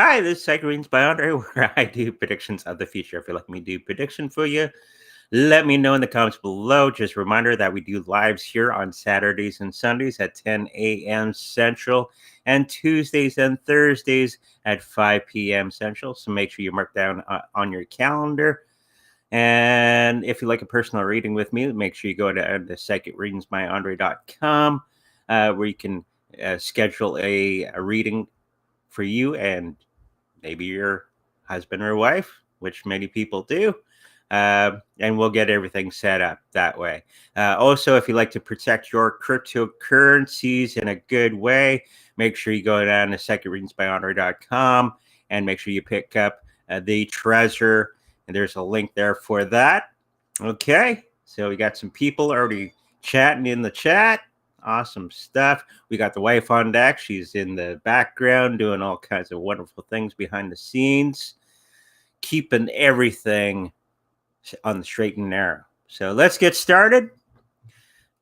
Hi, this is Psycho by Andre, where I do predictions of the future. If you'd like me to do prediction for you, let me know in the comments below. Just a reminder that we do lives here on Saturdays and Sundays at 10 a.m. Central and Tuesdays and Thursdays at 5 p.m. Central. So make sure you mark down on your calendar. And if you like a personal reading with me, make sure you go to the psychicreadingsbyandre.com where you can schedule a reading for you and maybe your husband or wife, which many people do. And we'll get everything set up that way. Also, if you like to protect your cryptocurrencies in a good way, make sure you go down to psychicreadingsbyandre.com and make sure you pick up the treasure. And there's a link there for that. Okay, so we got some people already chatting in the chat. Awesome stuff. We got the wife on deck. She's in the background doing all kinds of wonderful things behind the scenes, keeping everything on the straight and narrow. So let's get started.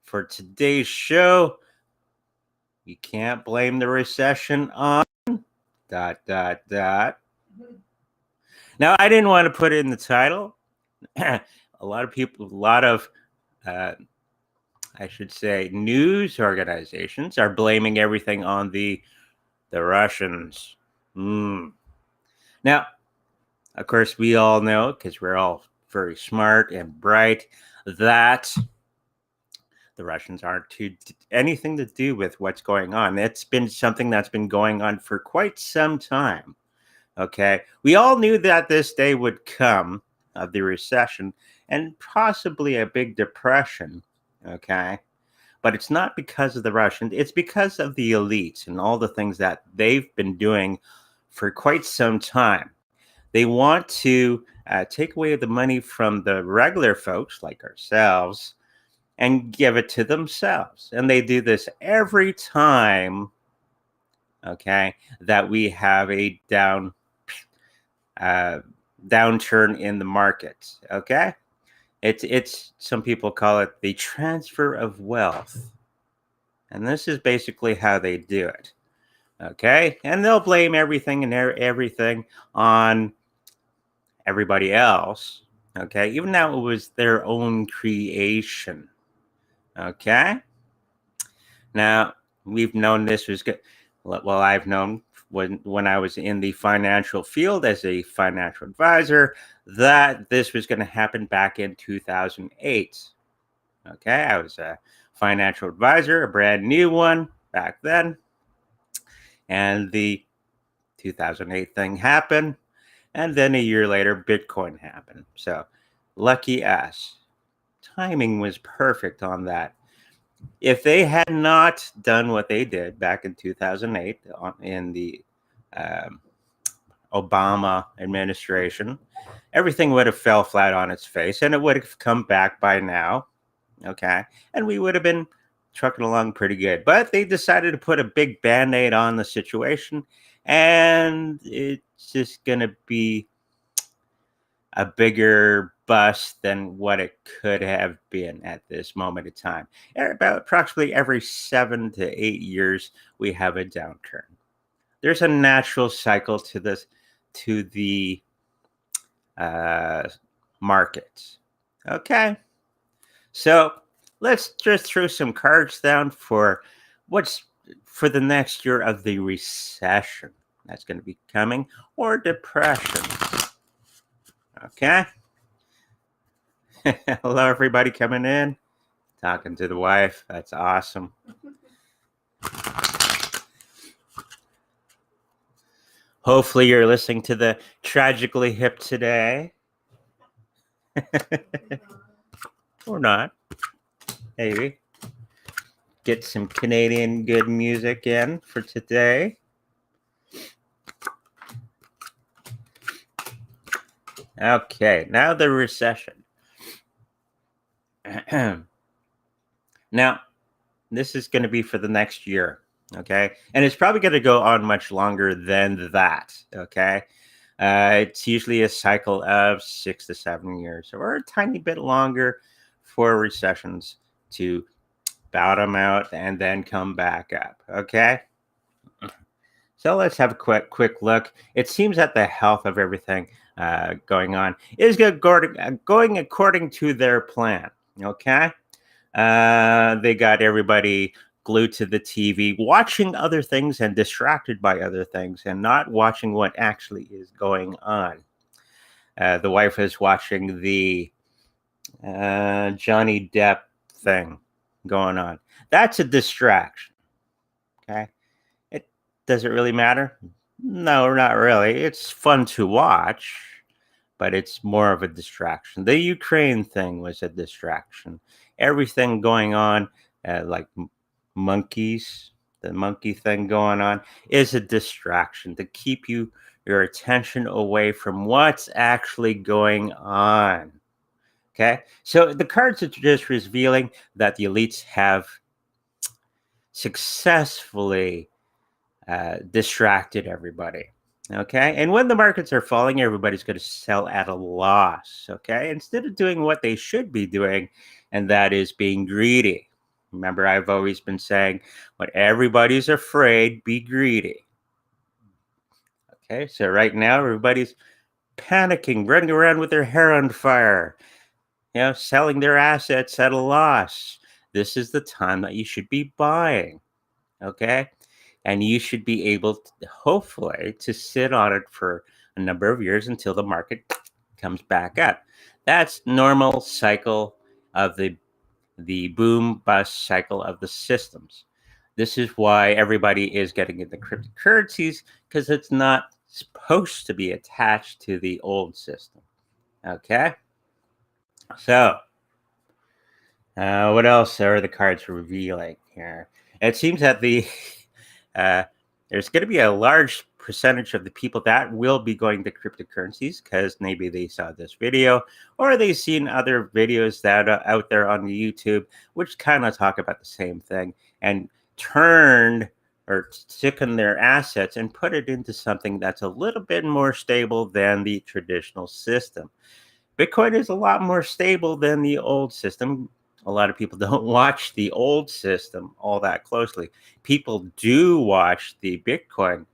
For today's show, you can't blame the recession on ... Now, I didn't want to put it in the title. A lot of people, I should say, news organizations are blaming everything on the Russians. Now, of course, we all know, because we're all very smart and bright, that the Russians aren't anything to do with what's going on. It's been something that's been going on for quite some time. Okay, we all knew that this day would come, of the recession and possibly a big depression. Okay, but it's not because of the Russians. It's because of the elites and all the things that they've been doing for quite some time. They want to take away the money from the regular folks like ourselves and give it to themselves. And they do this every time, okay, that we have a downturn in the markets. Okay, it's some people call it the transfer of wealth, and this is basically how they do it. Okay, and they'll blame everything and everything on everybody else. Okay, even though it was their own creation. Okay, now we've known this was good. Well, I've known when I was in the financial field as a financial advisor that this was going to happen back in 2008. Okay, I was a financial advisor, a brand new one back then, and the 2008 thing happened, and then a year later, Bitcoin happened. So lucky us. Timing was perfect on that. If they had not done what they did back in 2008 in the Obama administration, everything would have fell flat on its face, and it would have come back by now. Okay, and we would have been trucking along pretty good. But they decided to put a big Band-Aid on the situation, and it's just going to be a bigger bust than what it could have been at this moment in time. About approximately every 7 to 8 years, we have a downturn. There's a natural cycle to this, to the markets. Okay, so let's just throw some cards down for what's for the next year of the recession that's going to be coming, or depression. Okay. Hello, everybody coming in. Talking to the wife. That's awesome. Hopefully you're listening to the Tragically Hip today. Or not. Maybe. Get some Canadian good music in for today. Okay, now the recession. Now, this is going to be for the next year, okay? And it's probably going to go on much longer than that, okay? It's usually a cycle of 6 to 7 years, or a tiny bit longer for recessions to bottom out and then come back up, okay? So let's have a quick look. It seems that the health of everything going on is going according to their plan. Okay, they got everybody glued to the TV, watching other things and distracted by other things, and not watching what actually is going on. The wife is watching the Johnny Depp thing going on. That's a distraction. Okay. It does it really matter? No, not really. It's fun to watch, but it's more of a distraction. The Ukraine thing was a distraction. Everything going on, like monkeys, the monkey thing going on, is a distraction to keep your attention away from what's actually going on. Okay, so the cards are just revealing that the elites have successfully distracted everybody. Okay. And when the markets are falling, everybody's going to sell at a loss. Okay. Instead of doing what they should be doing, and that is being greedy. Remember, I've always been saying, when everybody's afraid, be greedy. Okay. So right now, everybody's panicking, running around with their hair on fire, selling their assets at a loss. This is the time that you should be buying. Okay. And you should be able to, hopefully, to sit on it for a number of years until the market comes back up. That's normal cycle of the boom bust cycle of the systems. This is why everybody is getting into cryptocurrencies, because it's not supposed to be attached to the old system. Okay. So what else are the cards revealing here? It seems that uh, there's going to be a large percentage of the people that will be going to cryptocurrencies because maybe they saw this video or they've seen other videos that are out there on the YouTube, which kind of talk about the same thing, and turned or taken their assets and put it into something that's a little bit more stable than the traditional system. Bitcoin is a lot more stable than the old system. A lot of people don't watch the old system all that closely. People do watch the Bitcoin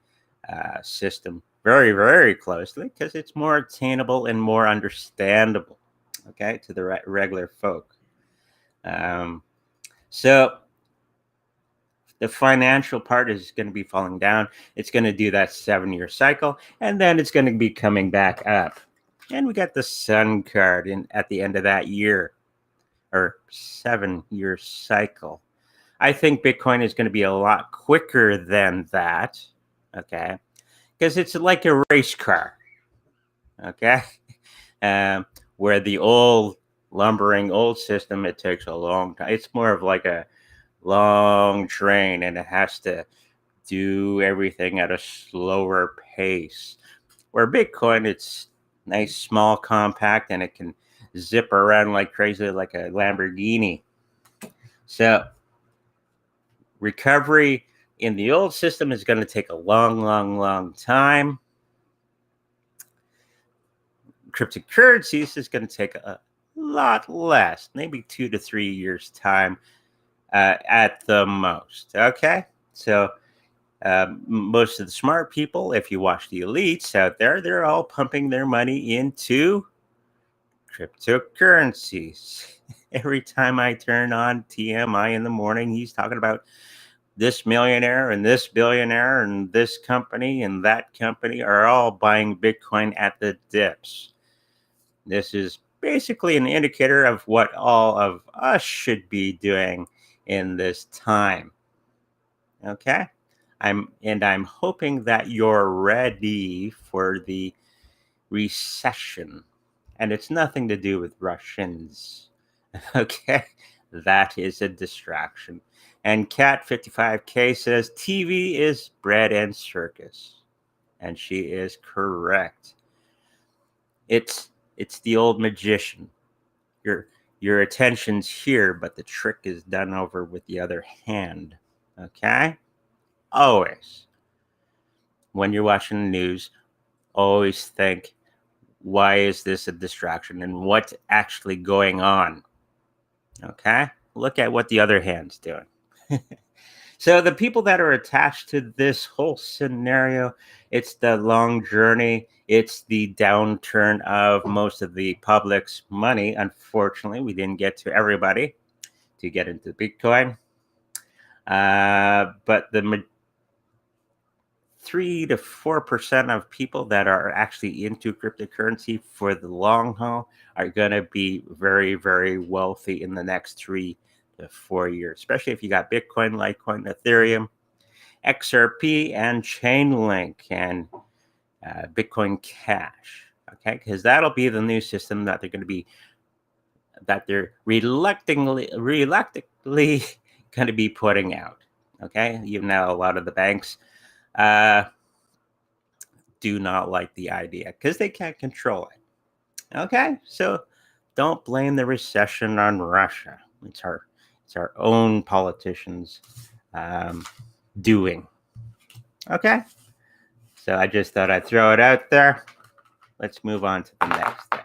system very, very closely because it's more attainable and more understandable, okay, to the regular folk. So the financial part is going to be falling down. It's going to do that 7-year cycle, and then it's going to be coming back up. And we got the Sun card at the end of that year, or 7-year cycle. I think Bitcoin is going to be a lot quicker than that, okay? Because it's like a race car, okay? Where the old lumbering old system, it takes a long time. It's more of like a long train, and it has to do everything at a slower pace. Where Bitcoin, it's nice, small, compact, and it can zip around like crazy, like a Lamborghini. So recovery in the old system is going to take a long, long, long time. Cryptocurrencies is going to take a lot less, maybe 2 to 3 years time at the most. Okay, so most of the smart people, if you watch the elites out there, they're all pumping their money into cryptocurrencies. Every time I turn on TMI in the morning, he's talking about this millionaire and this billionaire and this company and that company are all buying Bitcoin at the dips. This is basically an indicator of what all of us should be doing in this time. Okay? I'm hoping that you're ready for the recession. And it's nothing to do with Russians. Okay? That is a distraction. And Cat55K says TV is bread and circus. And she is correct. It's the old magician. Your attention's here, but the trick is done over with the other hand. Okay? Always. When you're watching the news, always think, why is this a distraction and what's actually going on? Okay? Look at what the other hand's doing. So the people that are attached to this whole scenario, it's the long journey. It's the downturn of most of the public's money. Unfortunately, we didn't get to everybody to get into Bitcoin. But the 3 to 4% of people that are actually into cryptocurrency for the long haul are going to be very, very wealthy in the next 3 to 4 years, especially if you got Bitcoin, Litecoin, Ethereum, XRP, and Chainlink, and Bitcoin Cash. Okay, because that'll be the new system that they're reluctantly going to be putting out. Okay, you know, a lot of the banks do not like the idea because they can't control it. Okay, so don't blame the recession on Russia. It's our own politicians doing. Okay, so I just thought I'd throw it out there. Let's move on to the next thing.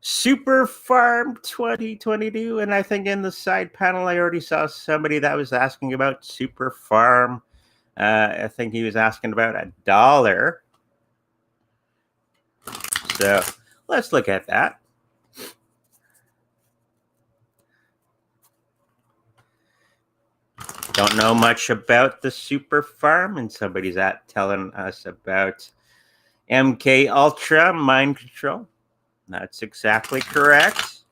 Superfarm 2022, and I think in the side panel I already saw somebody that was asking about Superfarm. I think he was asking about $1. So let's look at that. Don't know much about the Superfarm, and somebody's telling us about MK Ultra mind control. That's exactly correct.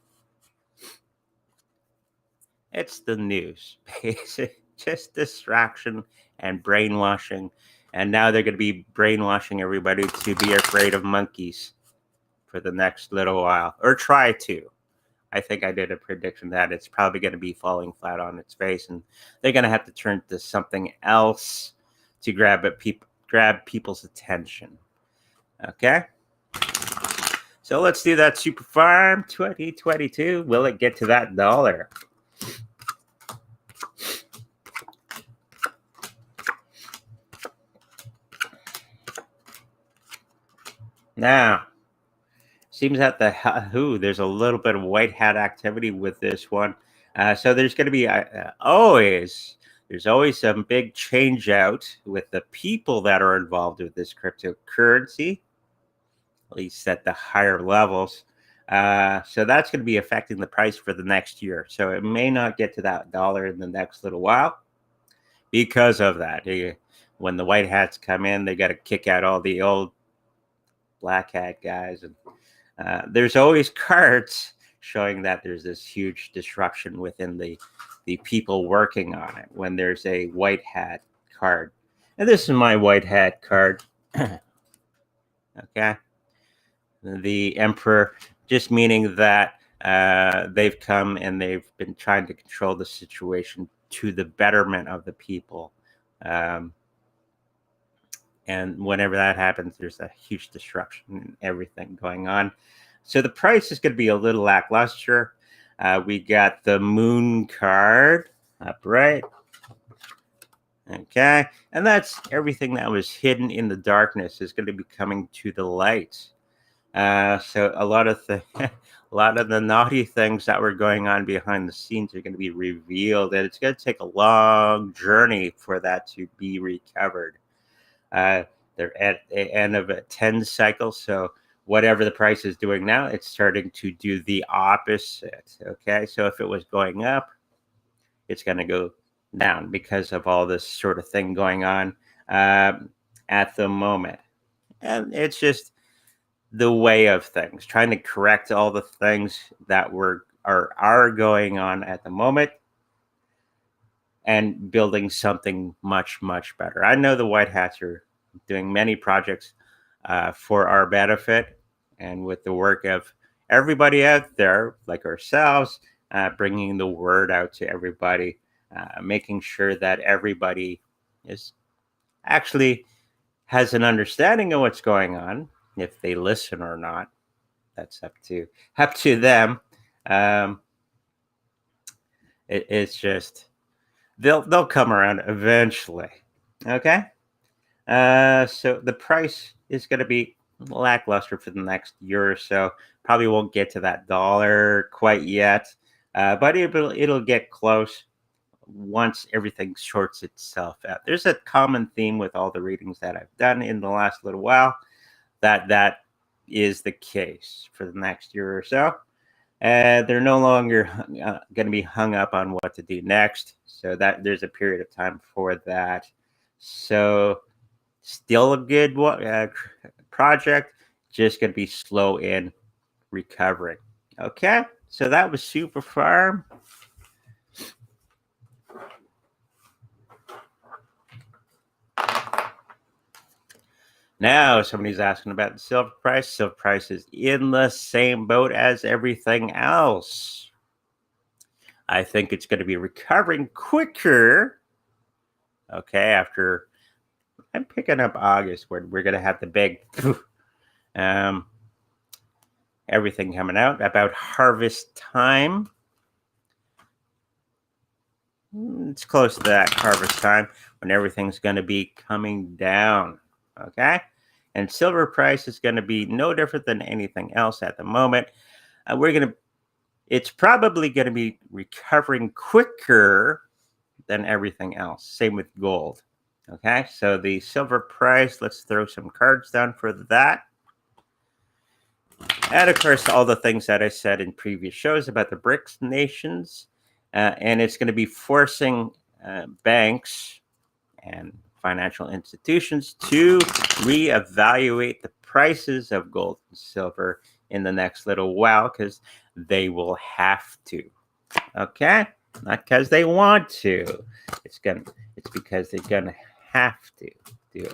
It's the news, basically, just distraction and brainwashing. And now they're going to be brainwashing everybody to be afraid of monkeys for the next little while, or try to. I think I did a prediction that it's probably going to be falling flat on its face, and they're going to have to turn to something else to grab people's attention. Okay? So let's do that Superfarm 2022. Will it get to that $1? Now, seems that there's a little bit of white hat activity with this one. So there's going to be there's always some big change out with the people that are involved with this cryptocurrency, at least at the higher levels. So that's going to be affecting the price for the next year. So it may not get to that $1 in the next little while because of that. When the white hats come in, they got to kick out all the old black hat guys, and there's always cards showing that there's this huge disruption within the people working on it when there's a white hat card. And this is my white hat card. Okay, the Emperor, just meaning that they've come and they've been trying to control the situation to the betterment of the people. And whenever that happens, there's a huge disruption in everything going on. So the price is going to be a little lackluster. We got the Moon card upright. Okay. And that's everything that was hidden in the darkness is going to be coming to the light. So a lot of the naughty things that were going on behind the scenes are going to be revealed, and it's going to take a long journey for that to be recovered. They're at the end of a 10 cycle, so whatever the price is doing now, it's starting to do the opposite. Okay, so if it was going up, it's going to go down because of all this sort of thing going on at the moment. And it's just the way of things, trying to correct all the things that are going on at the moment and building something much, much better. I know the White Hats are doing many projects for our benefit, and with the work of everybody out there, like ourselves, bringing the word out to everybody, making sure that everybody is actually has an understanding of what's going on. If they listen or not, that's up to them. It's just they'll come around eventually. Okay. So the price is going to be lackluster for the next year or so. Probably won't get to that $1 quite yet, but it'll get close. once everything sorts itself out. There's a common theme with all the readings that I've done in the last little while, that is the case for the next year or so. They're no longer going to be hung up on what to do next. So that there's a period of time for that. So still a good project, just going to be slow in recovering. Okay, so that was Superfarm. Now somebody's asking about the silver price. Silver price is in the same boat as everything else. I think it's going to be recovering quicker. Okay, after I'm picking up August, where we're going to have the big everything coming out about harvest time. It's close to that harvest time when everything's going to be coming down. Okay, and silver price is going to be no different than anything else at the moment. It's probably going to be recovering quicker than everything else. Same with gold. Okay, so the silver price, let's throw some cards down for that. And of course, all the things that I said in previous shows about the BRICS nations, and it's going to be forcing banks and financial institutions to reevaluate the prices of gold and silver in the next little while, because they will have to. Okay, not because they want to. It's because they're gonna have to do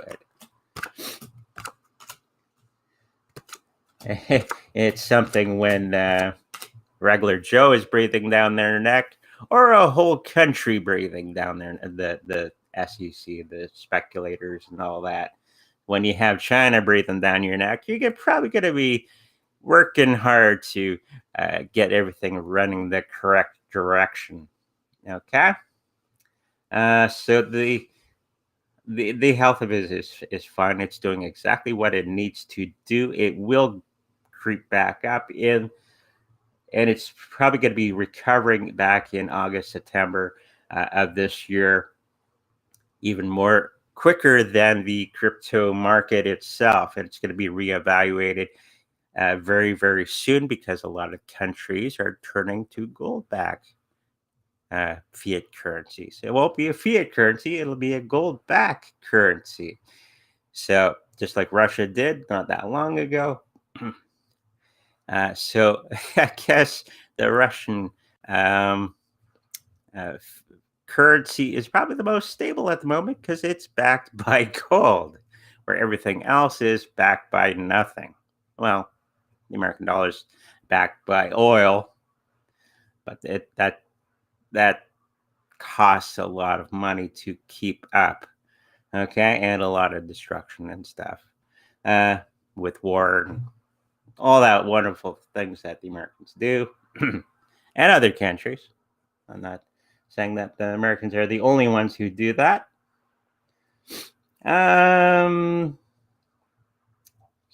it. It's something when regular Joe is breathing down their neck, or a whole country breathing down there, the SEC, the speculators, and all that. When you have China breathing down your neck, you're probably going to be working hard to get everything running the correct direction. Okay, so the health of it is fine. It's doing exactly what it needs to do. It will creep back up in, and it's probably going to be recovering back in August, September of this year, even more quicker than the crypto market itself. And it's going to be reevaluated very, very soon, because a lot of countries are turning to gold-backed fiat currencies. It won't be a fiat currency, it'll be a gold-backed currency. So just like Russia did not that long ago. So I guess the Russian currency is probably the most stable at the moment, because it's backed by gold, where everything else is backed by nothing. Well, the American dollar is backed by oil, but that costs a lot of money to keep up. Okay, and a lot of destruction and stuff with war and all that wonderful things that the Americans do, and other countries. I'm not saying that the Americans are the only ones who do that. So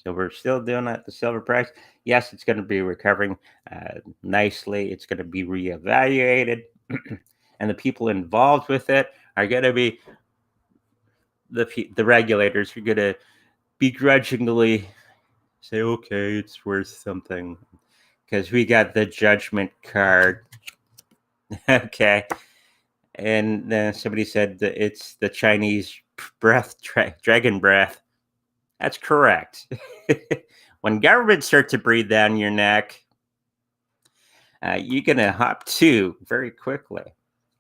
we're still doing that. The silver price, yes, it's going to be recovering nicely. It's going to be reevaluated, and the people involved with it are going to be the regulators who are going to begrudgingly say, okay, it's worth something, because we got the judgment card. Okay. And then somebody said that it's the Chinese breath, dragon breath. That's correct. When governments start to breathe down your neck, you're going to hop to very quickly.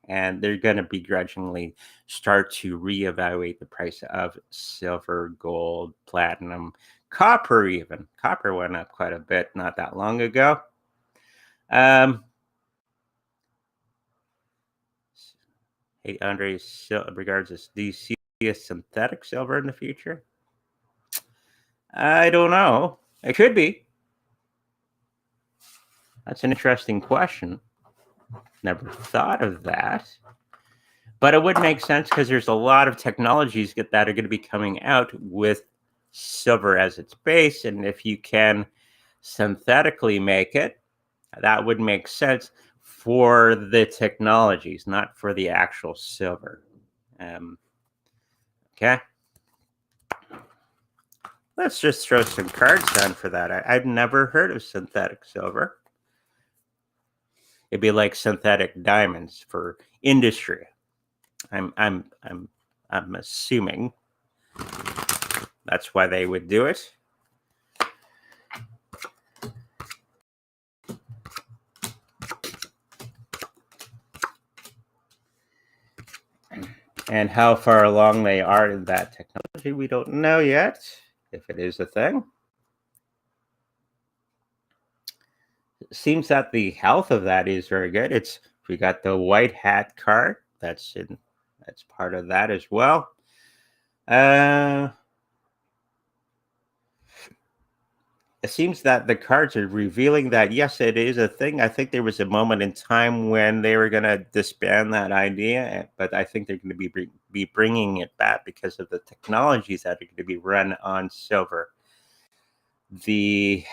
And they're going to begrudgingly start to reevaluate the price of silver, gold, platinum, copper even. Copper went up quite a bit not that long ago. Hey, Andre regards this. Do you see a synthetic silver in the future? I don't know. It could be. That's an interesting question. Never thought of that. But it would make sense, because there's a lot of technologies that are going to be coming out with silver as its base. And if you can synthetically make it, that would make sense for the technologies, not for the actual silver. Okay. Let's just throw some cards down for that. I've never heard of synthetic silver. It'd be like synthetic diamonds for industry. I'm assuming that's why they would do it. And how far along they are in that technology, we don't know yet, if it is a thing. It seems that the health of that is very good. We got the white hat card. That's part of that as well. It seems that the cards are revealing that, yes, it is a thing. I think there was a moment in time when they were going to disband that idea, but I think they're going to be bringing it back because of the technologies that are going to be run on silver. I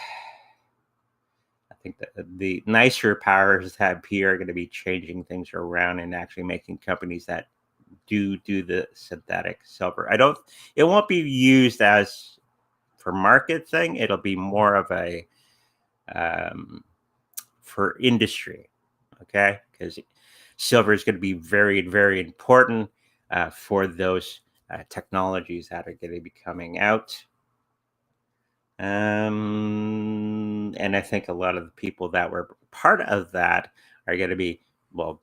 think that the nicer powers that be are going to be changing things around and actually making companies that do the synthetic silver. It won't be used as for market thing. It'll be more of a for industry, okay? Because silver is going to be very, very important for those technologies that are going to be coming out. And I think a lot of the people that were part of that are going to be, well,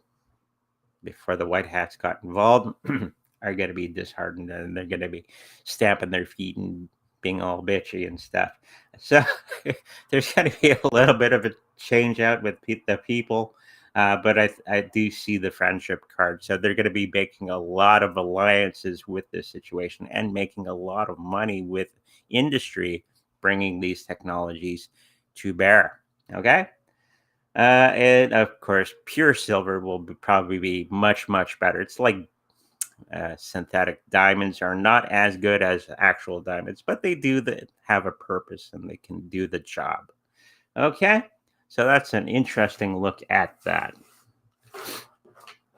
before the white hats got involved, are going to be disheartened, and they're going to be stamping their feet and being all bitchy and stuff. So there's going to be a little bit of a change out with the people. But I do see the friendship card. So they're going to be making a lot of alliances with this situation and making a lot of money with industry, bringing these technologies to bear. Okay. And of course, pure silver will probably be much, much better. It's like synthetic diamonds are not as good as actual diamonds, but they do have a purpose and they can do the job. Okay, so that's an interesting look at that.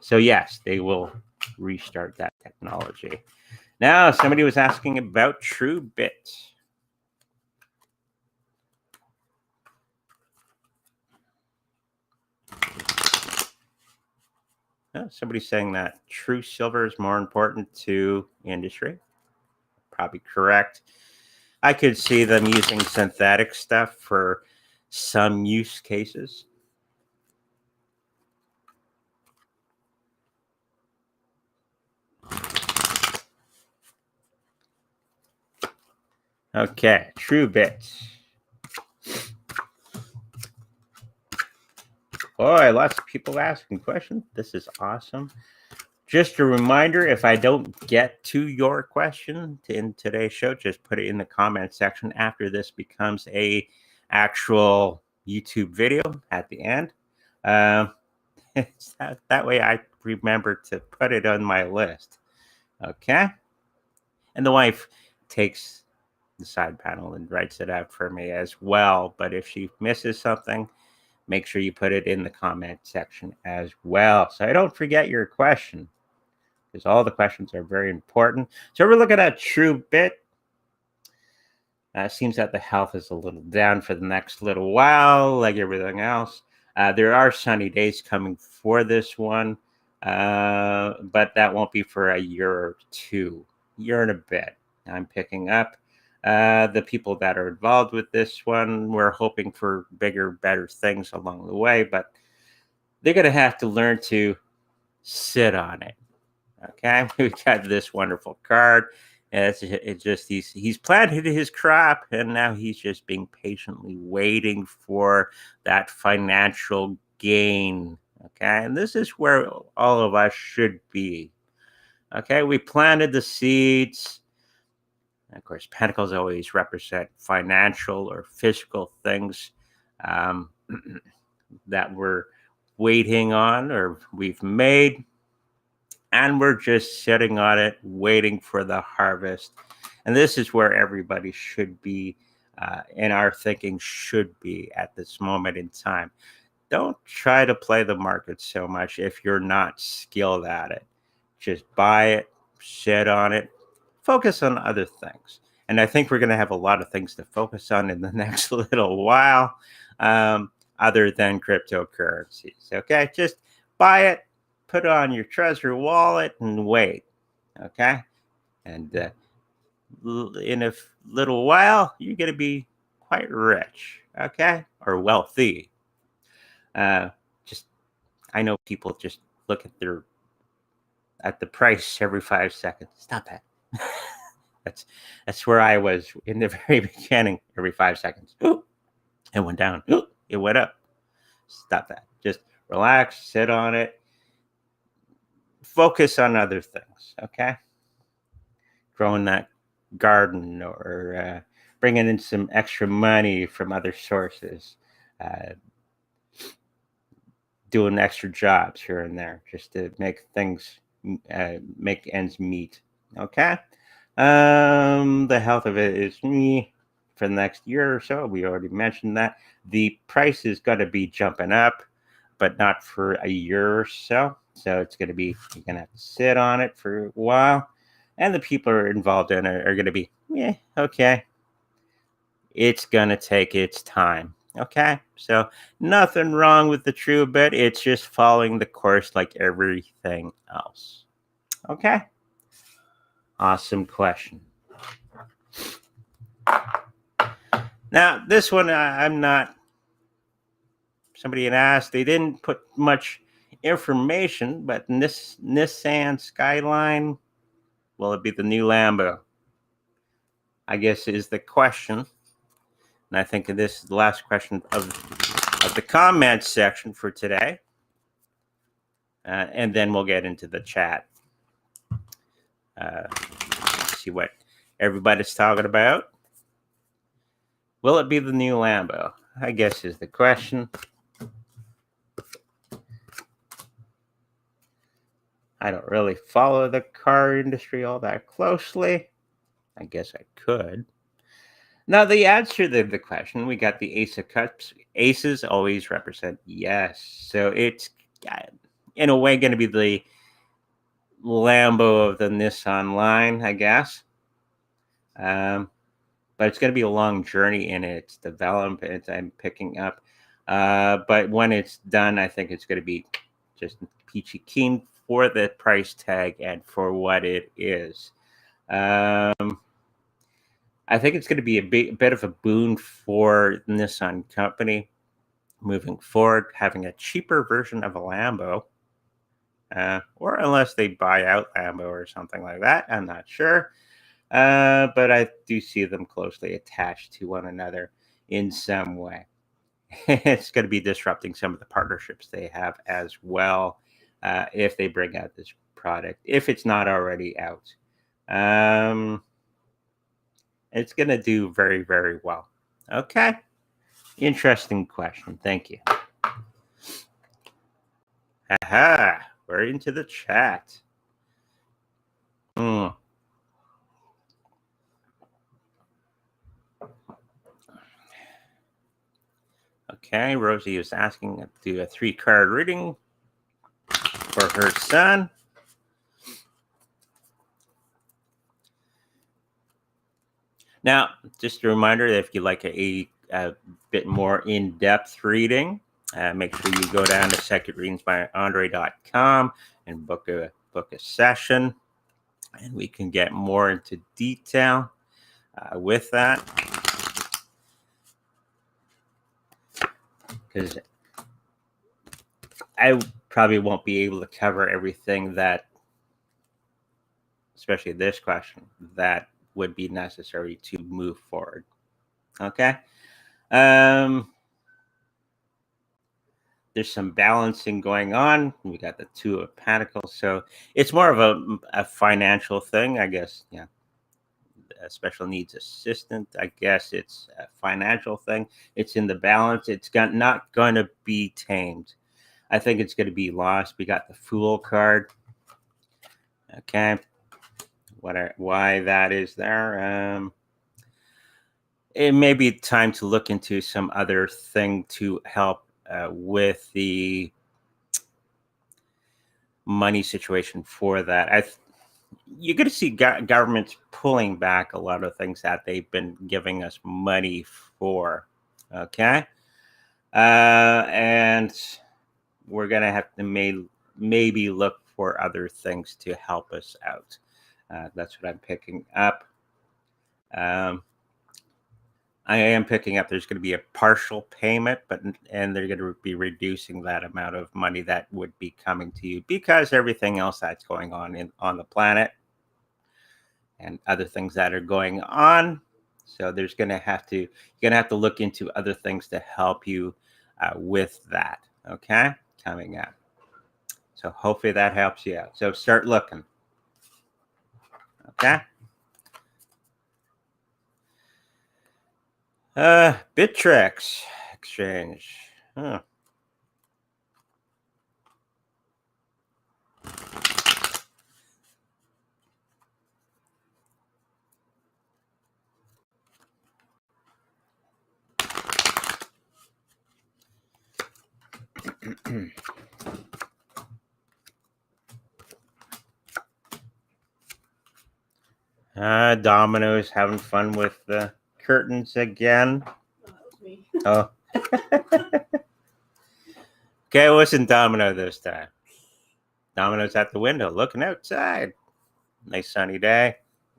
So yes, they will restart that technology. Now, somebody was asking about Truebit. Somebody's saying that true silver is more important to industry. Probably correct. I could see them using synthetic stuff for some use cases. Okay, Truebit. Boy, lots of people asking questions. This is awesome. Just a reminder, if I don't get to your question in today's show, just put it in the comment section after this becomes a actual YouTube video at the end. That way I remember to put it on my list. Okay? And the wife takes the side panel and writes it out for me as well. But if she misses something, make sure you put it in the comment section as well, so I don't forget your question, because all the questions are very important. So we're looking at Truebit. Seems that the health is a little down for the next little while, like everything else. There are sunny days coming for this one, but that won't be for a year or two, year and a bit. I'm picking up. The people that are involved with this one, we're hoping for bigger, better things along the way, but they're going to have to learn to sit on it. Okay, we've got this wonderful card. It's just he's planted his crop, and now he's just being patiently waiting for that financial gain. Okay, and this is where all of us should be. Okay, we planted the seeds. Of course, pentacles always represent financial or physical things that we're waiting on or we've made. And we're just sitting on it, waiting for the harvest. And this is where everybody should be, in our thinking should be at this moment in time. don't try to play the market so much if you're not skilled at it. Just buy it, sit on it, focus on other things. And I think we're going to have a lot of things to focus on in the next little while, other than cryptocurrencies. Okay, just buy it, put it on your treasury wallet, and wait. Okay, and in a little while, you're going to be quite rich. Okay, or wealthy. Just I know people just look at the price every 5 seconds. Stop that. That's where I was in the very beginning. Every 5 seconds, it went down. It went up. Stop that. Just relax, sit on it, focus on other things. Okay, growing that garden or bringing in some extra money from other sources. Doing extra jobs here and there just to make things make ends meet. Okay. The health of it is me for the next year or so. We already mentioned that the price is going to be jumping up, but not for a year or so. So it's going to be, you're going to have to sit on it for a while. And the people who are involved in it are going to be, yeah, okay. It's going to take its time. Okay, so nothing wrong with the Truebit. It's just following the course like everything else. Okay, awesome question. Now, this one, I'm not. Somebody had asked. They didn't put much information, but Nissan Skyline, will it be the new Lambo? I guess is the question. And I think this is the last question of the comment section for today. And then we'll get into the chat. See what everybody's talking about. Will it be the new Lambo? I guess is the question. I don't really follow the car industry all that closely. I guess I could. Now, the answer to the question, we got the Ace of Cups. Aces always represent yes. So it's, in a way, going to be the Lambo of the Nissan line, I guess. But it's going to be a long journey in its development. I'm picking up. But when it's done, I think it's going to be just peachy keen for the price tag and for what it is. I think it's going to be a bit of a boon for the Nissan company moving forward, having a cheaper version of a Lambo. Or unless they buy out Lambo or something like that. I'm not sure. But I do see them closely attached to one another in some way. It's going to be disrupting some of the partnerships they have as well if they bring out this product, if it's not already out. It's going to do very, very well. Okay. Interesting question. Thank you. Aha. We're into the chat. Okay, Rosie is asking to do a 3-card reading for her son. Now, just a reminder that if you'd like a bit more in-depth reading, make sure you go down to secondreadingsbyandre.com and book a session, and we can get more into detail with that. Because I probably won't be able to cover everything that, especially this question, that would be necessary to move forward. Okay. There's some balancing going on. We got the 2 of Pentacles. So it's more of a financial thing, I guess. Yeah. A special needs assistant. I guess it's a financial thing. It's in the balance. It's not going to be tamed. I think it's going to be lost. We got the Fool card. Okay. Why that is there? It may be time to look into some other thing to help with the money situation for that. You're going to see governments pulling back a lot of things that they've been giving us money for. Okay. And we're going to have to maybe look for other things to help us out. That's what I'm picking up. I am picking up there's going to be a partial payment, and they're going to be reducing that amount of money that would be coming to you because everything else that's going on on the planet and other things that are going on. So you're going to have to look into other things to help you with that. Okay, coming up. So hopefully that helps you out. So start looking. Okay. Bitrex exchange. Huh. Domino's having fun with the curtains again. Oh. Okay, it wasn't Domino this time. Domino's at the window looking outside. Nice sunny day.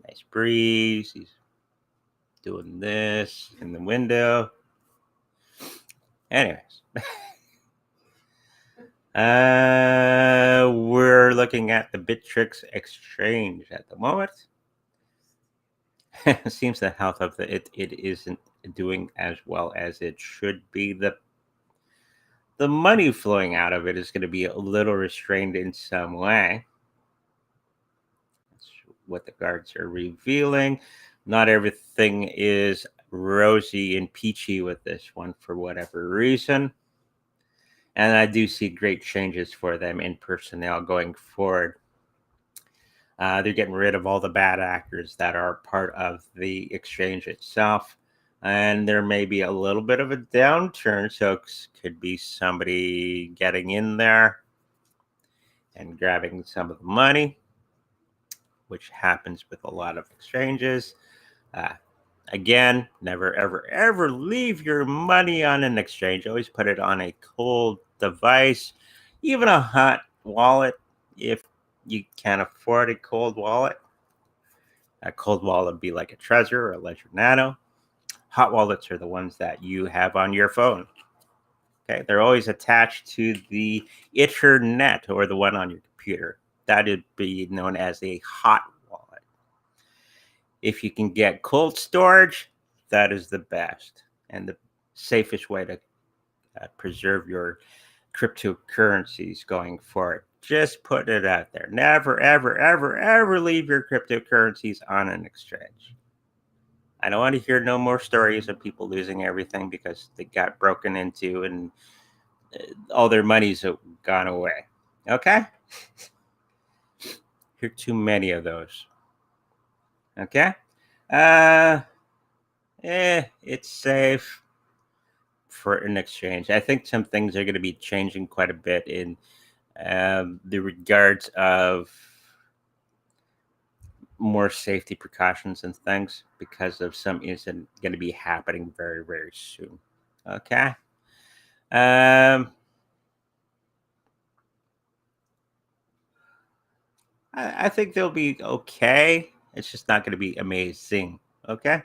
Nice breeze. He's doing this in the window. Anyways. We're looking at the Bitrex exchange at the moment. It seems the health of it isn't doing as well as it should be. The money flowing out of it is going to be a little restrained in some way. That's what the cards are revealing. Not everything is rosy and peachy with this one for whatever reason. And I do see great changes for them in personnel going forward. They're getting rid of all the bad actors that are part of the exchange itself. And there may be a little bit of a downturn. So it could be somebody getting in there and grabbing some of the money, which happens with a lot of exchanges. Again, never, ever, ever leave your money on an exchange. Always put it on a cold device, even a hot wallet if you can't afford a cold wallet. A cold wallet would be like a Trezor or a Ledger Nano. Hot wallets are the ones that you have on your phone. Okay, they're always attached to the Ethernet or the one on your computer. That would be known as a hot wallet. If you can get cold storage, that is the best and the safest way to preserve your cryptocurrencies going forward. Just put it out there. Never, ever, ever, ever leave your cryptocurrencies on an exchange. I don't want to hear no more stories of people losing everything because they got broken into and all their money's gone away. Okay? Hear too many of those. Okay? It's safe for an exchange. I think some things are going to be changing quite a bit in the regards of more safety precautions and things because of some isn't going to be happening very, very soon. Okay. I think they'll be okay. It's just not going to be amazing. Okay.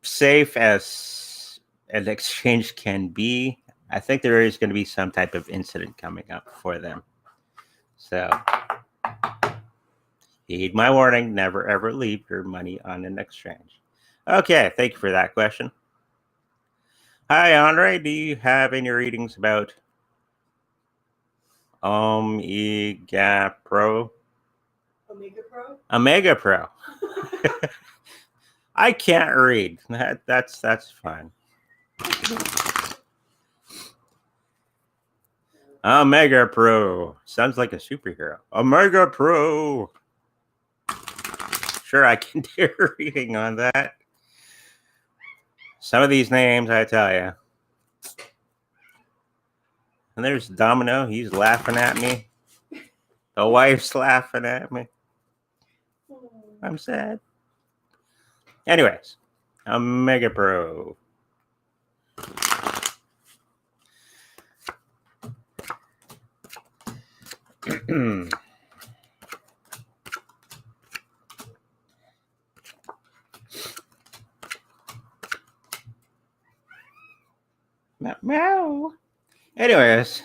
Safe as an exchange can be, I think there is going to be some type of incident coming up for them. So heed my warning, never ever leave your money on an exchange. Okay, thank you for that question. Hi, Andre. Do you have any readings about Omegapro? Omegapro. I can't read. That's fine. Omegapro. Sounds like a superhero. Omegapro. Sure, I can do a reading on that. Some of these names, I tell you. And there's Domino. He's laughing at me. The wife's laughing at me. I'm sad. Anyways, Omegapro. Meow. Anyways,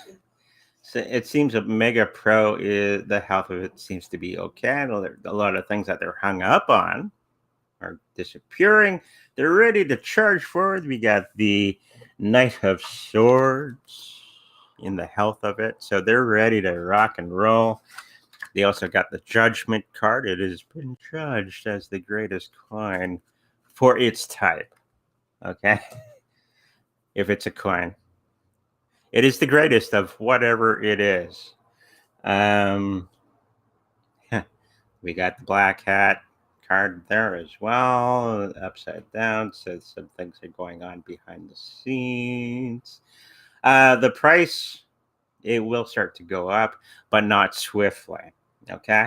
so it seems Omegapro is the health of it seems to be okay. A lot of things that they're hung up on are disappearing. They're ready to charge forward. We got the Knight of Swords in the health of it, so they're ready to rock and roll. They also got the Judgment card. It has been judged as the greatest coin for its type. Okay, if it's a coin, it is the greatest of whatever it is. We got the Black Hat card there as well, upside down. So some things are going on behind the scenes. The price, it will start to go up, but not swiftly. Okay,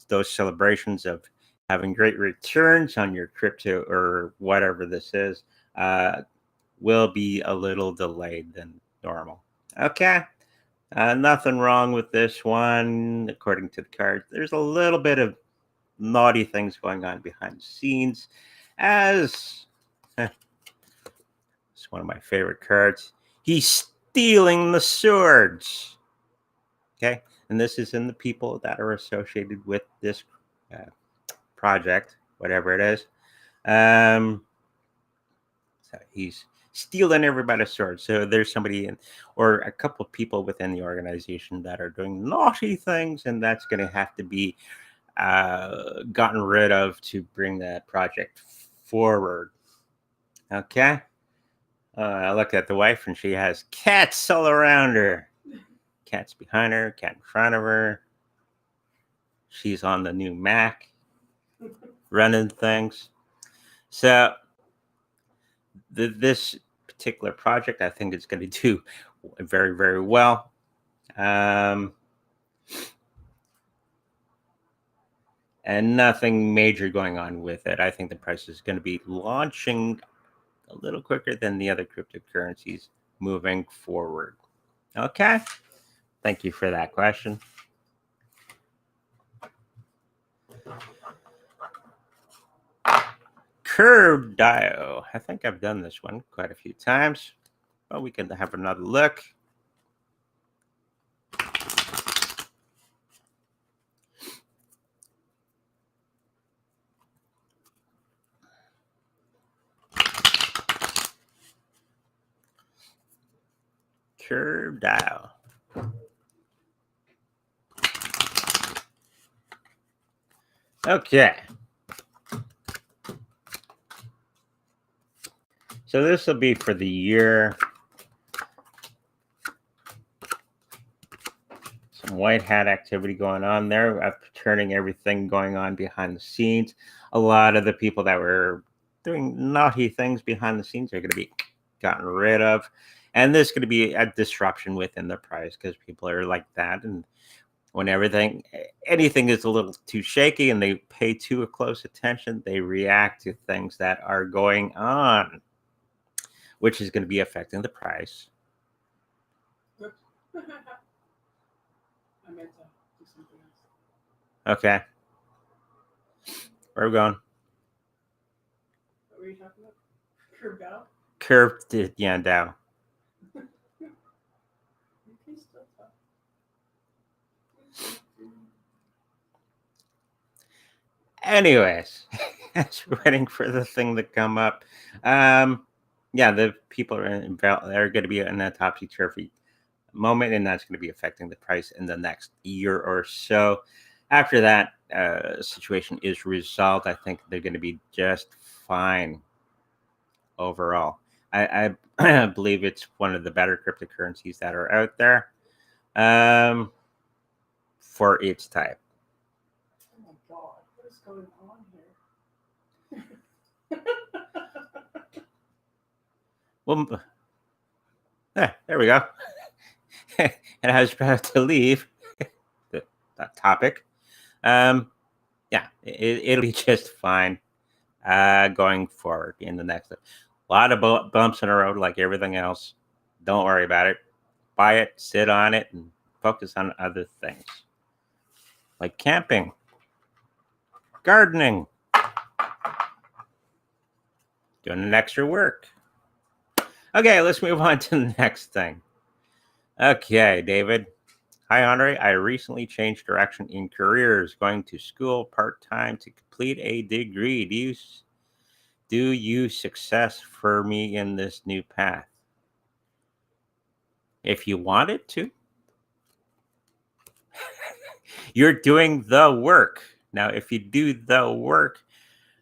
those celebrations of having great returns on your crypto or whatever this is will be a little delayed than normal. Okay. Nothing wrong with this one, according to the cards. There's a little bit of naughty things going on behind the scenes, as it's one of my favorite cards. He's stealing the swords. Okay, and this is in the people that are associated with this project, whatever it is. So he's stealing everybody's sword. So there's somebody in, or a couple of people within the organization that are doing naughty things, and that's going to have to be gotten rid of to bring that project forward. Okay. I look at the wife, and she has cats all around her. Cats behind her, cat in front of her. She's on the new Mac, running things. So this particular project, I think, is going to do very, very well. And nothing major going on with it. I think the price is going to be launching a little quicker than the other cryptocurrencies moving forward. Okay. Thank you for that question. Curve Dio. I think I've done this one quite a few times, but we can have another look. Curve Dio. Okay. So this will be for the year. Some white hat activity going on there, turning everything going on behind the scenes. A lot of the people that were doing naughty things behind the scenes are going to be gotten rid of. And there's going to be a disruption within the price because people are like that. And when anything is a little too shaky and they pay too close attention, they react to things that are going on, which is going to be affecting the price. I meant to do something else. Okay. Where are we going? What were you talking about? Curved out? Curved, yeah, down. You can still talk. Anyways, as we're waiting for the thing to come up, yeah, the people are going to be in a topsy-turvy moment, and that's going to be affecting the price in the next year or so. After that situation is resolved, I think they're going to be just fine overall. I believe it's one of the better cryptocurrencies that are out there for its type. Oh my god, what is going on here? Well, there we go. and I was about to leave that topic. Yeah, it'll be just fine going forward in the next. A lot of bumps in the road, like everything else. Don't worry about it. Buy it, sit on it, and focus on other things like camping, gardening, doing an extra work. Okay, let's move on to the next thing. Okay, David. Hi, Andre. I recently changed direction in careers, going to school part-time to complete a degree. Do you success for me in this new path? If you wanted to, you're doing the work. Now, if you do the work,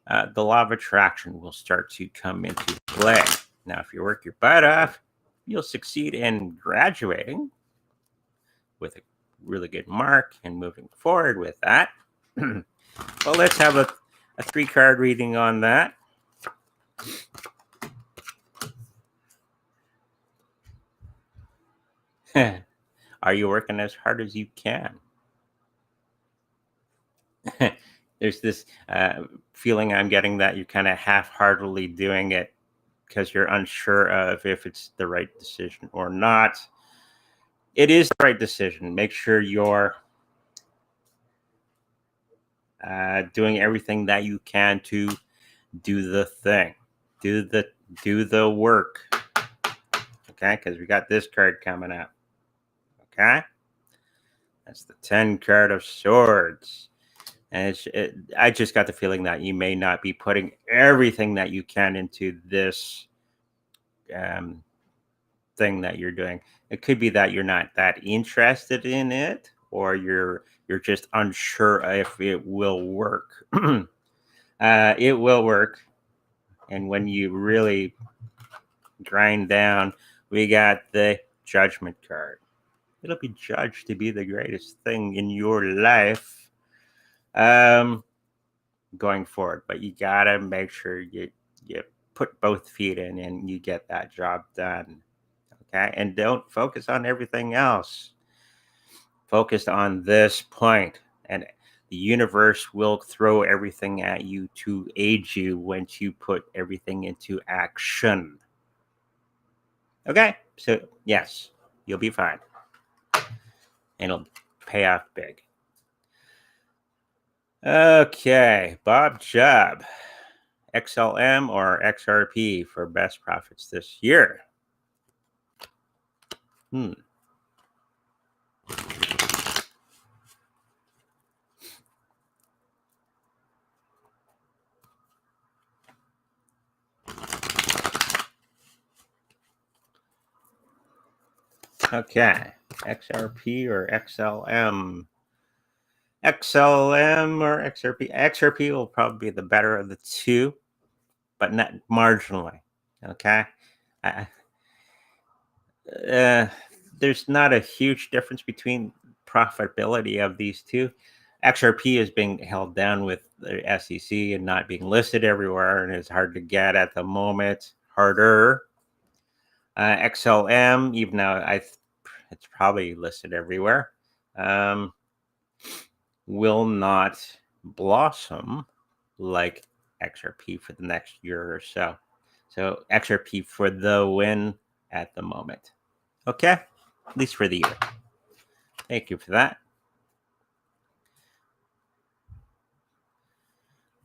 the law of attraction will start to come into play. Now, if you work your butt off, you'll succeed in graduating with a really good mark and moving forward with that. Well, let's have a 3-card reading on that. Are you working as hard as you can? There's this feeling I'm getting that you're kind of half-heartedly doing it because you're unsure of if it's the right decision or not. It is the right decision. Make sure you're doing everything that you can to do the thing, do the work. Okay, because we got this card coming up. Okay, that's the 10 card of swords. And I just got the feeling that you may not be putting everything that you can into this thing that you're doing. It could be that you're not that interested in it, or you're just unsure if it will work. It will work, and when you really grind down, we got the Judgment card. It'll be judged to be the greatest thing in your life. Going forward, but you gotta make sure you put both feet in and you get that job done. Okay, and don't focus on everything else. Focus on this point, and the universe will throw everything at you to aid you once you put everything into action. Okay, so yes, you'll be fine, and it'll pay off big. Okay, Bob Job. XLM or XRP for best profits this year? Okay, XRP or XLM? XLM or XRP? XRP will probably be the better of the two, but not marginally. Okay, there's not a huge difference between profitability of these two. XRP is being held down with the SEC and not being listed everywhere, and it's hard to get at the moment. Harder. XLM, even though it's probably listed everywhere, will not blossom like XRP for the next year or so. So XRP for the win at the moment. Okay, at least for the year. Thank you for that.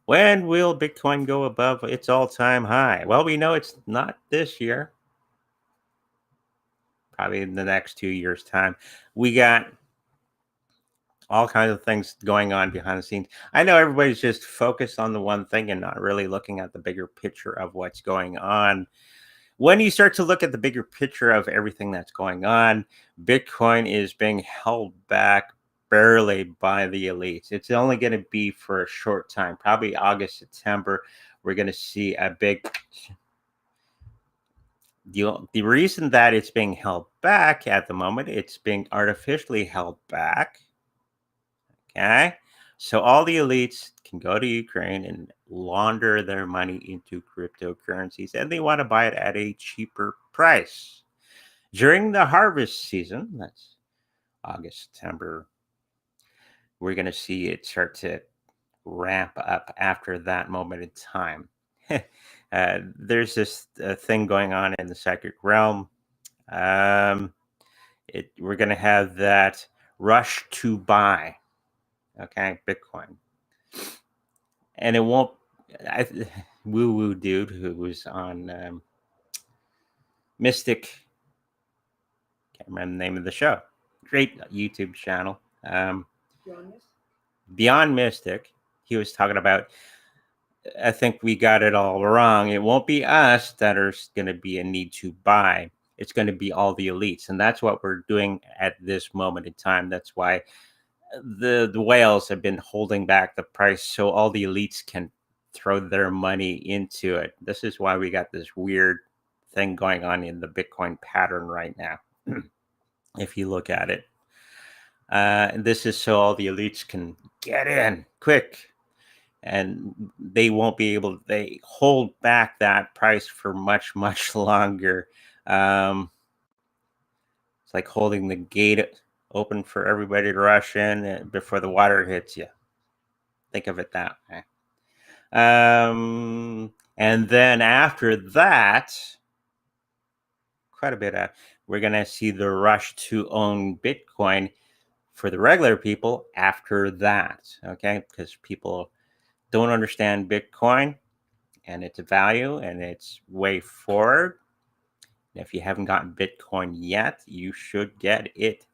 When will Bitcoin go above its all-time high? Well, we know it's not this year. Probably in the next 2 years' time. We got all kinds of things going on behind the scenes. I know everybody's just focused on the one thing and not really looking at the bigger picture of what's going on. When you start to look at the bigger picture of everything that's going on, Bitcoin is being held back barely by the elites. It's only going to be for a short time, probably August, September. We're going to see a big... The reason that it's being held back at the moment, it's being artificially held back. Okay, so all the elites can go to Ukraine and launder their money into cryptocurrencies, and they want to buy it at a cheaper price. During the harvest season, that's August, September, we're going to see it start to ramp up after that moment in time. There's this thing going on in the psychic realm. We're going to have that rush to buy, okay, Bitcoin. And it won't, woo woo dude who was on Mystic, can't remember the name of the show, great YouTube channel, Beyond Mystic. He was talking about, I think we got it all wrong. It won't be us that are going to be a need to buy. It's going to be all the elites. And that's what we're doing at this moment in time. That's why the whales have been holding back the price so all the elites can throw their money into it. This is why we got this weird thing going on in the Bitcoin pattern right now. If you look at it, this is so all the elites can get in quick, and they won't be able, they hold back that price for much longer. It's like holding the gate open for everybody to rush in before the water hits you. Think of it that way. And then after that, quite a bit of, we're going to see the rush to own Bitcoin for the regular people after that, okay? Because people don't understand Bitcoin and its value and its way forward. If you haven't gotten Bitcoin yet, you should get it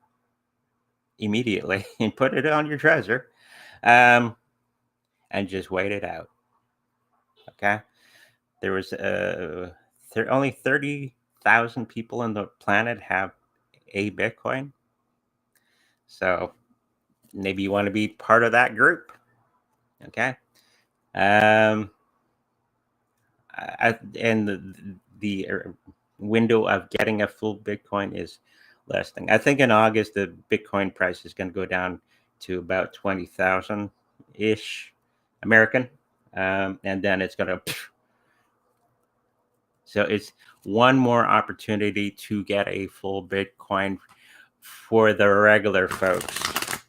immediately and put it on your treasure, and just wait it out. Okay, there was only 30,000 people on the planet have a Bitcoin, so maybe you want to be part of that group. Okay, and the window of getting a full Bitcoin is less than, I think in August the Bitcoin price is going to go down to about 20,000 ish American, and then it's going to, so it's one more opportunity to get a full Bitcoin for the regular folks.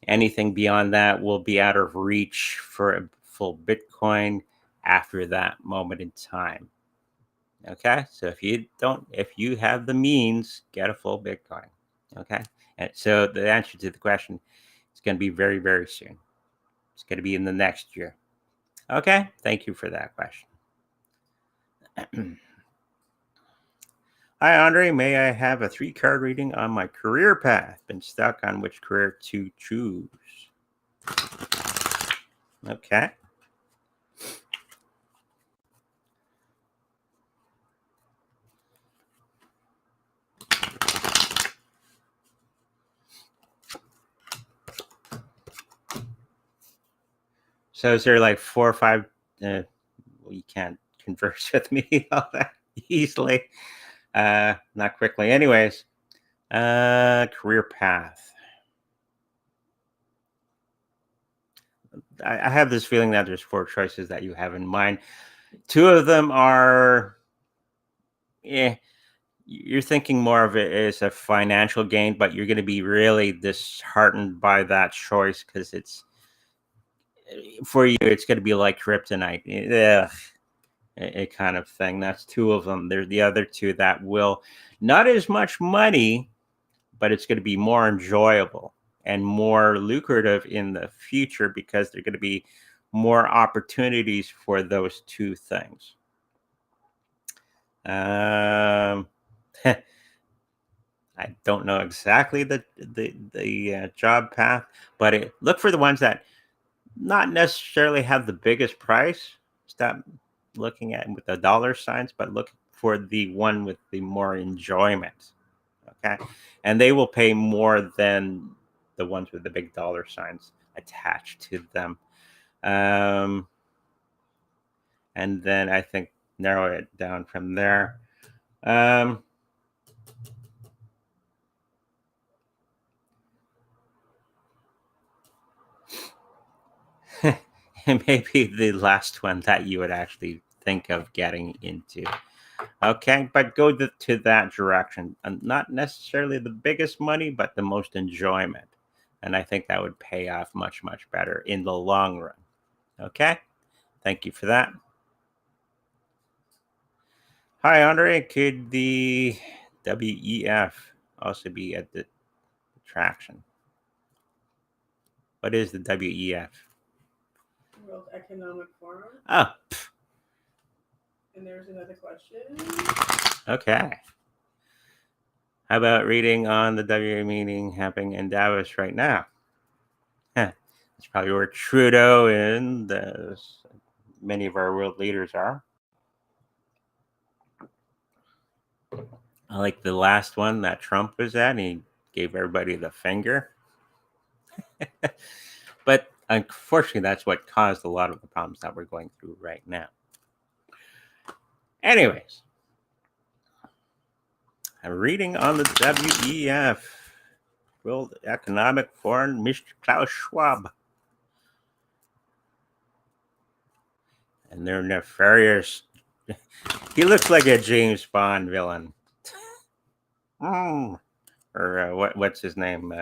Anything beyond that will be out of reach for a full Bitcoin after that moment in time. Okay, so if you have the means, get a full Bitcoin. Okay, and so the answer to the question is going to be very, very soon. It's going to be in the next year. Okay, thank you for that question. Hi, Andre. May I have a 3-card reading on my career path? Been stuck on which career to choose. Okay. So is there like 4 or 5? Well, you can't converse with me all that easily. Not quickly. Anyways, career path. I have this feeling that there's 4 choices that you have in mind. 2 of them are, you're thinking more of it as a financial gain, but you're going to be really disheartened by that choice because it's, for you, it's going to be like kryptonite. A kind of thing. That's 2 of them. There's the other 2 that will not as much money, but it's going to be more enjoyable and more lucrative in the future because there are going to be more opportunities for those 2 things. I don't know exactly the job path, but look for the ones that not necessarily have the biggest price. Stop looking at with the dollar signs, but look for the one with the more enjoyment. Okay, and they will pay more than the ones with the big dollar signs attached to them. And then I think narrow it down from there. And maybe the last one that you would actually think of getting into. Okay, but go to that direction. And not necessarily the biggest money, but the most enjoyment. And I think that would pay off much, much better in the long run. Okay, thank you for that. Hi, Andre. Could the WEF also be at the traction? What is the WEF? World Economic Forum. Oh, And there's another question. okay. How about reading on the WA meeting happening in Davos right now? It's probably where Trudeau and many of our world leaders are. I like the last one that Trump was at, and he gave everybody the finger. But unfortunately, that's what caused a lot of the problems that we're going through right now. Anyways, I'm reading on the WEF, World Economic Forum, Mr. Klaus Schwab. And they're nefarious. He looks like a James Bond villain. Or what's his name?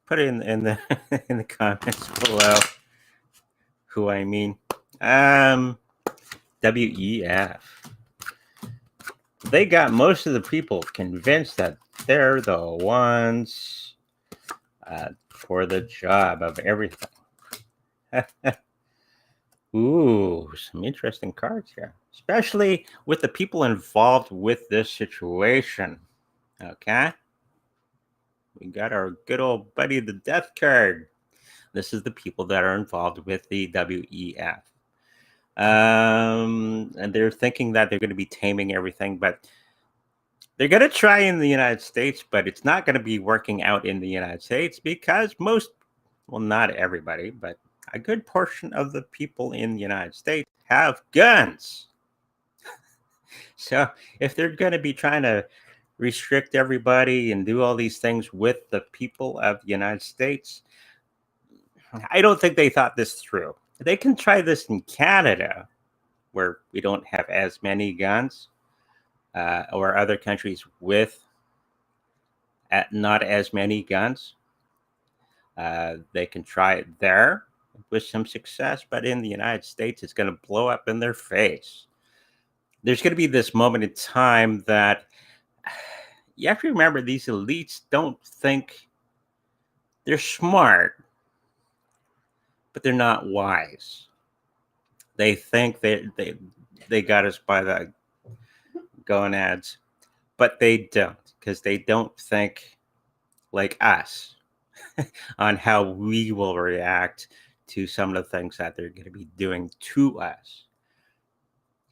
Put it in the in the comments below who I mean. WEF. They got most of the people convinced that they're the ones for the job of everything. Ooh, some interesting cards here, especially with the people involved with this situation. Okay. We got our good old buddy, the death card. This is the people that are involved with the WEF. And they're thinking that they're going to be taming everything, but they're going to try in the United States, but it's not going to be working out in the United States because well, not everybody, but a good portion of the people in the United States have guns. So if they're going to be trying to restrict everybody and do all these things with the people of the United States, I don't think they thought this through. They can try this in Canada, where we don't have as many guns, or other countries with not as many guns. They can try it there with some success, but in the United States, it's going to blow up in their face. There's going to be this moment in time that you have to remember these elites don't think they're smart, but they're not wise. They think they got us by the gonads, but they don't, because they don't think like us on how we will react to some of the things that they're going to be doing to us.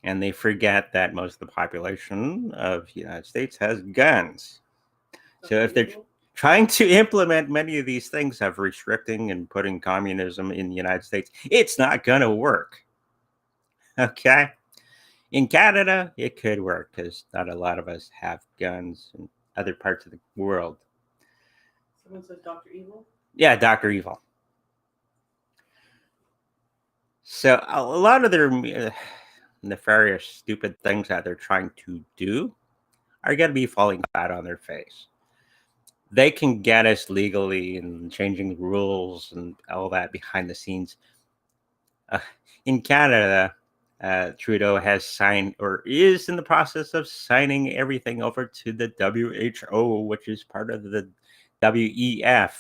And they forget that most of the population of the United States has guns. So if they're trying to implement many of these things of restricting and putting communism in the United States, it's not going to work. Okay? In Canada, it could work because not a lot of us have guns in other parts of the world. Someone says Dr. Evil? Yeah, Dr. Evil. So a lot of their nefarious, stupid things that they're trying to do are going to be falling flat on their face. They can get us legally and changing the rules and all that behind the scenes. In Canada, Trudeau has signed or is in the process of signing everything over to the WHO, which is part of the WEF,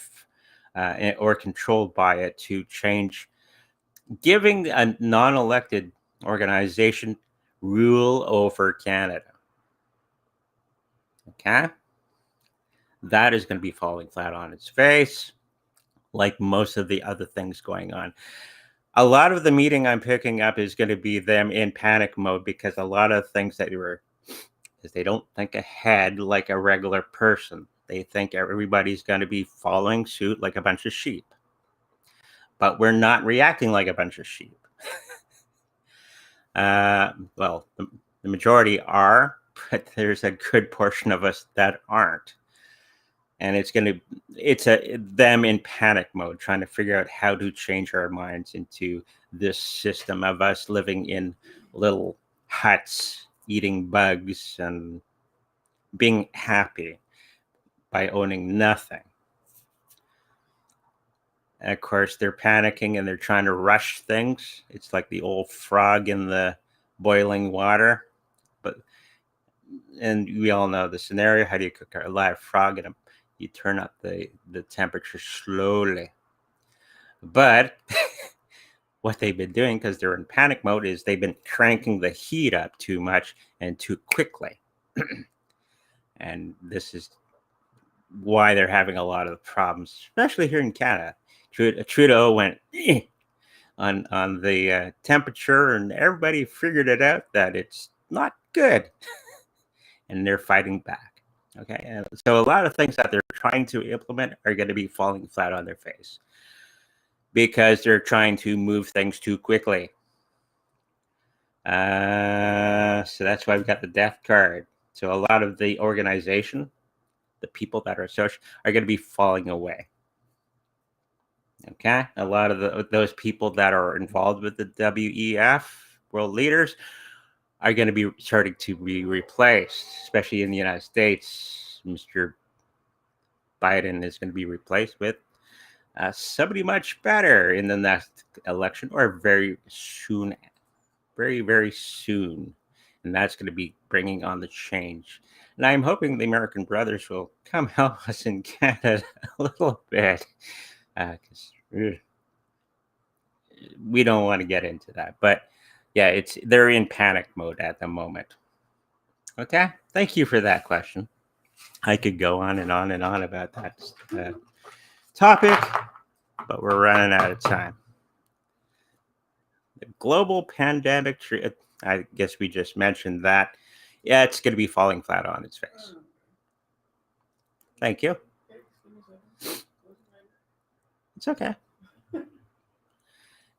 or controlled by it, to change, giving a non-elected organization rule over Canada. Okay? That is going to be falling flat on its face, like most of the other things going on. A lot of the meeting I'm picking up is going to be them in panic mode, because a lot of things that they don't think ahead like a regular person. They think everybody's going to be following suit like a bunch of sheep. But we're not reacting like a bunch of sheep. Well, the majority are, but there's a good portion of us that aren't. And it's them in panic mode, trying to figure out how to change our minds into this system of us living in little huts, eating bugs, and being happy by owning nothing. And of course, they're panicking and they're trying to rush things. It's like the old frog in the boiling water. And we all know the scenario. How do you cook a live frog? And you turn up the temperature slowly. But what they've been doing, because they're in panic mode, is they've been cranking the heat up too much and too quickly. And this is why they're having a lot of problems, especially here in Canada. Trudeau went on the temperature, and everybody figured it out that it's not good. And they're fighting back. Okay. And so a lot of things that they're trying to implement are going to be falling flat on their face because they're trying to move things too quickly. So that's why we've got the death card. So a lot of the organization, the people that are associated, are going to be falling away. Okay. A lot of those people that are involved with the WEF, world leaders, are going to be starting to be replaced, especially in the United States. Mr. Biden is going to be replaced with somebody much better in the next election, or very soon, very, very soon. And that's going to be bringing on the change. And I'm hoping the American brothers will come help us in Canada a little bit, because we don't want to get into that. But yeah, they're in panic mode at the moment. Okay, thank you for that question. I could go on and on and on about that topic, but we're running out of time. The global pandemic, I guess we just mentioned that. Yeah, it's going to be falling flat on its face. Thank you. It's okay.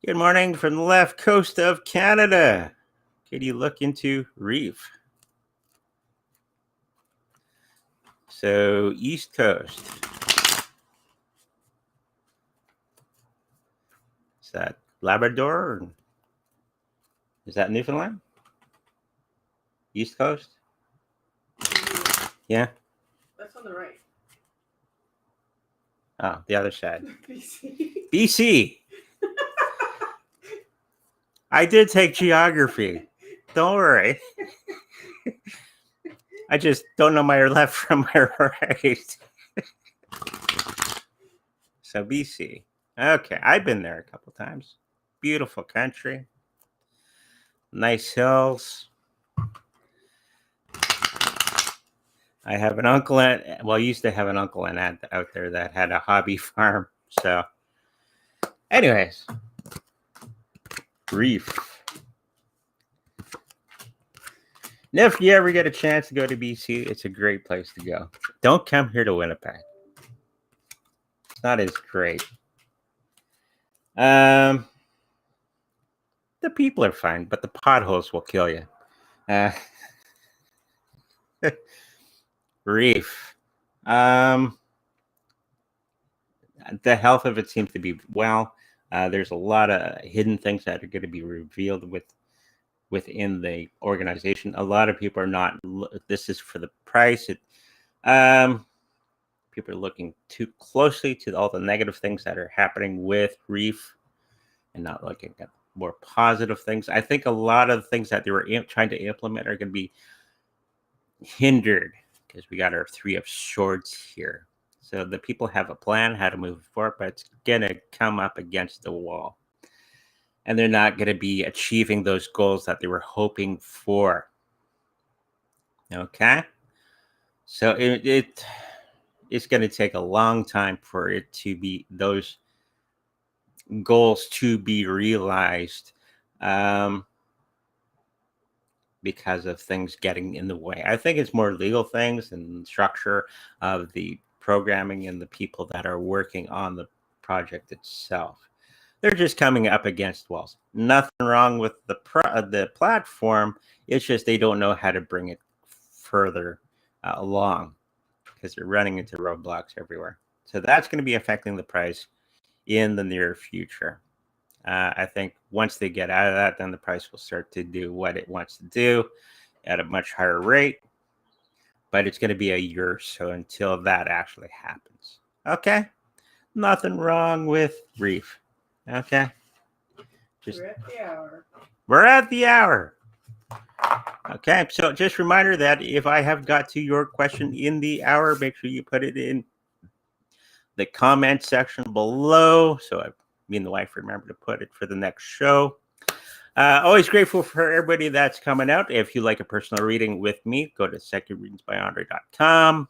Good morning from the left coast of Canada. Could you look into Reef? So, East Coast. Is that Labrador? Or is that Newfoundland? East Coast? Yeah. That's on the right. Oh, the other side. BC. BC. I did take geography. Don't worry. I just don't know my left from my right. So BC. Okay, I've been there a couple times. Beautiful country. Nice hills. I have an uncle I used to have an uncle and aunt out there that had a hobby farm. So, anyways, Reef. And if you ever get a chance to go to BC, it's a great place to go. Don't come here to Winnipeg. It's not as great. The people are fine, but the potholes will kill you. Reef. The health of it seems to be well. There's a lot of hidden things that are going to be revealed within the organization. A lot of people are not. This is for the price. People are looking too closely to all the negative things that are happening with Reef, and not looking at more positive things. I think a lot of the things that they were trying to implement are going to be hindered because we got our Three of Swords here. So the people have a plan how to move forward, but it's going to come up against the wall. And they're not going to be achieving those goals that they were hoping for. Okay? So it's going to take a long time for it to be those goals to be realized, because of things getting in the way. I think it's more legal things and structure of the programming and the people that are working on the project itself. They're just coming up against walls. Nothing wrong with the platform. It's just they don't know how to bring it further along because they're running into roadblocks everywhere. So that's going to be affecting the price in the near future. I think once they get out of that, then the price will start to do what it wants to do at a much higher rate. But it's going to be a year or so until that actually happens. Okay? Nothing wrong with Reef. Okay? We're at the hour. We're at the hour. Okay, so just a reminder that if I have got to your question in the hour, make sure you put it in the comment section below. So me and the wife remember to put it for the next show. Always grateful for everybody that's coming out. If you like a personal reading with me, go to secondreadingsbyandre.com.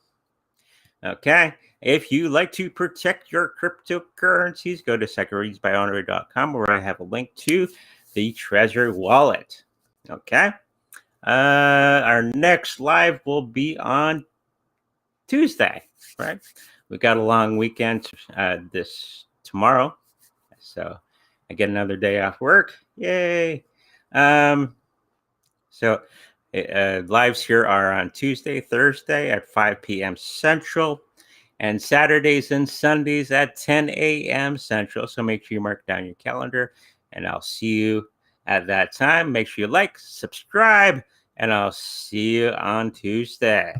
Okay. If you like to protect your cryptocurrencies, go to secondreadingsbyandre.com where I have a link to the Treasure Wallet. Okay. Our next live will be on Tuesday, right? We got a long weekend this tomorrow, so I get another day off work. Yay! So lives here are on Tuesday, Thursday at 5 p.m. Central, and Saturdays and Sundays at 10 a.m. Central. So make sure you mark down your calendar, and I'll see you at that time. Make sure you like, subscribe, and I'll see you on Tuesday.